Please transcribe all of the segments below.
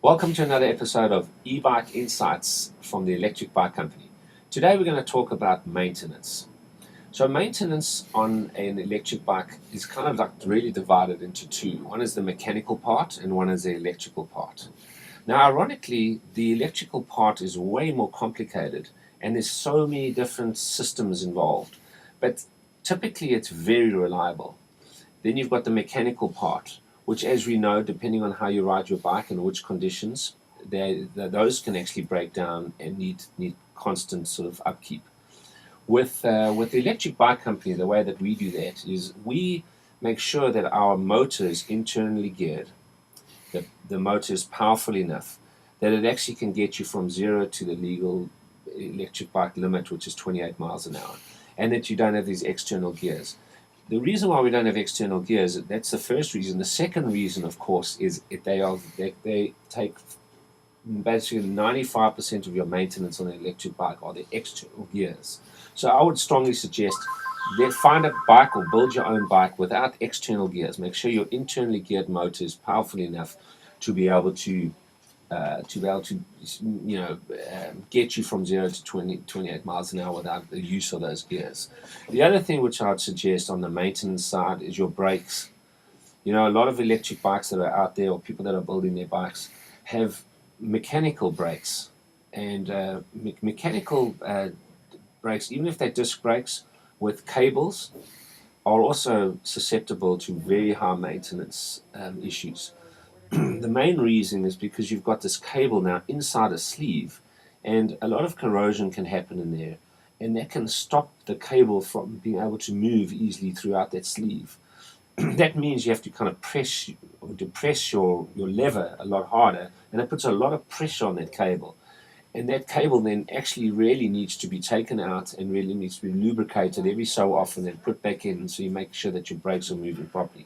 Welcome to another episode of EBC Insights from the electric bike company. Today we're going to talk about maintenance. So maintenance on an electric bike is kind of like really divided into two. One is the mechanical part and one is the electrical part. Now ironically, the electrical part is way more complicated and there's so many different systems involved. But typically it's very reliable. Then you've got the mechanical part, which, as we know, depending on how you ride your bike and which conditions, those can actually break down and need constant sort of upkeep. With the electric bike company, the way that we do that is we make sure that our motor is internally geared, that the motor is powerful enough that it actually can get you from 0 to the legal electric bike limit, which is 28 miles an hour, and that you don't have these external gears. The reason why we don't have external gears, that's the first reason. The second reason, of course, is they take basically 95% of your maintenance on an electric bike are the external gears. So I would strongly suggest that find a bike or build your own bike without external gears. Make sure your internally geared motor is powerful enough to be able to get you from 0 to 28 miles an hour without the use of those gears. The other thing which I would suggest on the maintenance side is your brakes. You know, a lot of electric bikes that are out there, or people that are building their bikes, have mechanical brakes. And mechanical brakes, even if they're disc brakes with cables, are also susceptible to very high maintenance issues. The main reason is because you've got this cable now inside a sleeve, and a lot of corrosion can happen in there, and that can stop the cable from being able to move easily throughout that sleeve. That means you have to kind of press or depress your lever a lot harder, and it puts a lot of pressure on that cable. And that cable then actually really needs to be taken out and really needs to be lubricated every so often and put back in, so you make sure that your brakes are moving properly.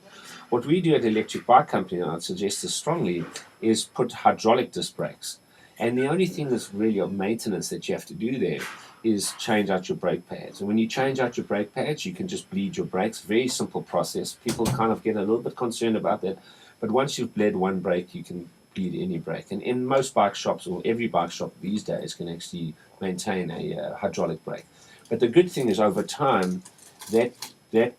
What we do at the electric bike company, and I'd suggest this strongly, is put hydraulic disc brakes. And the only thing that's really of maintenance that you have to do there is change out your brake pads. And when you change out your brake pads, you can just bleed your brakes. Very simple process. People kind of get a little bit concerned about that. But once you've bled one brake, you can bleed any brake. And in most bike shops, or every bike shop these days, can actually maintain a hydraulic brake. But the good thing is over time, that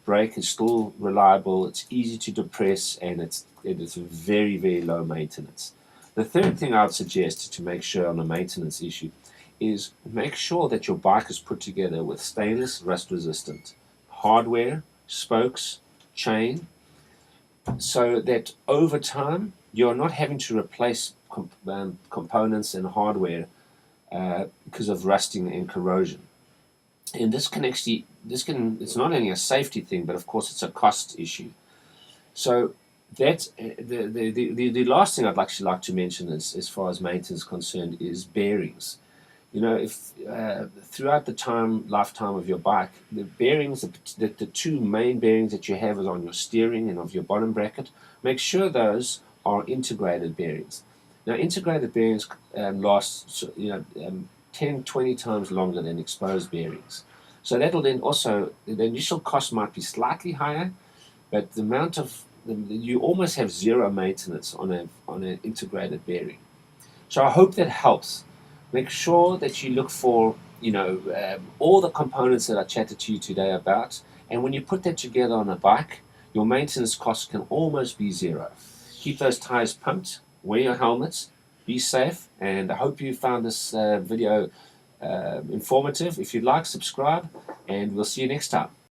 brake is still reliable, it's easy to depress, and it's very, very low maintenance. The third thing I would suggest to make sure on a maintenance issue is make sure that your bike is put together with stainless rust resistant hardware, spokes, chain, so that over time you're not having to replace components and hardware because of rusting and corrosion. And it's not only a safety thing, but of course it's a cost issue. So that's the last thing I'd actually like to mention as far as maintenance is concerned is bearings. You know, if throughout the lifetime of your bike, the bearings, the two main bearings that you have is on your steering and of your bottom bracket, make sure those are integrated bearings. Now, integrated bearings last 10, 20 times longer than exposed bearings. So that'll then also, the initial cost might be slightly higher, but the amount of, you almost have zero maintenance on an integrated bearing. So I hope that helps. Make sure that you look for, all the components that I chatted to you today about, and when you put that together on a bike, your maintenance costs can almost be zero. Keep those tires pumped, wear your helmets, be safe, and I hope you found this video informative. If you'd like, subscribe, and we'll see you next time.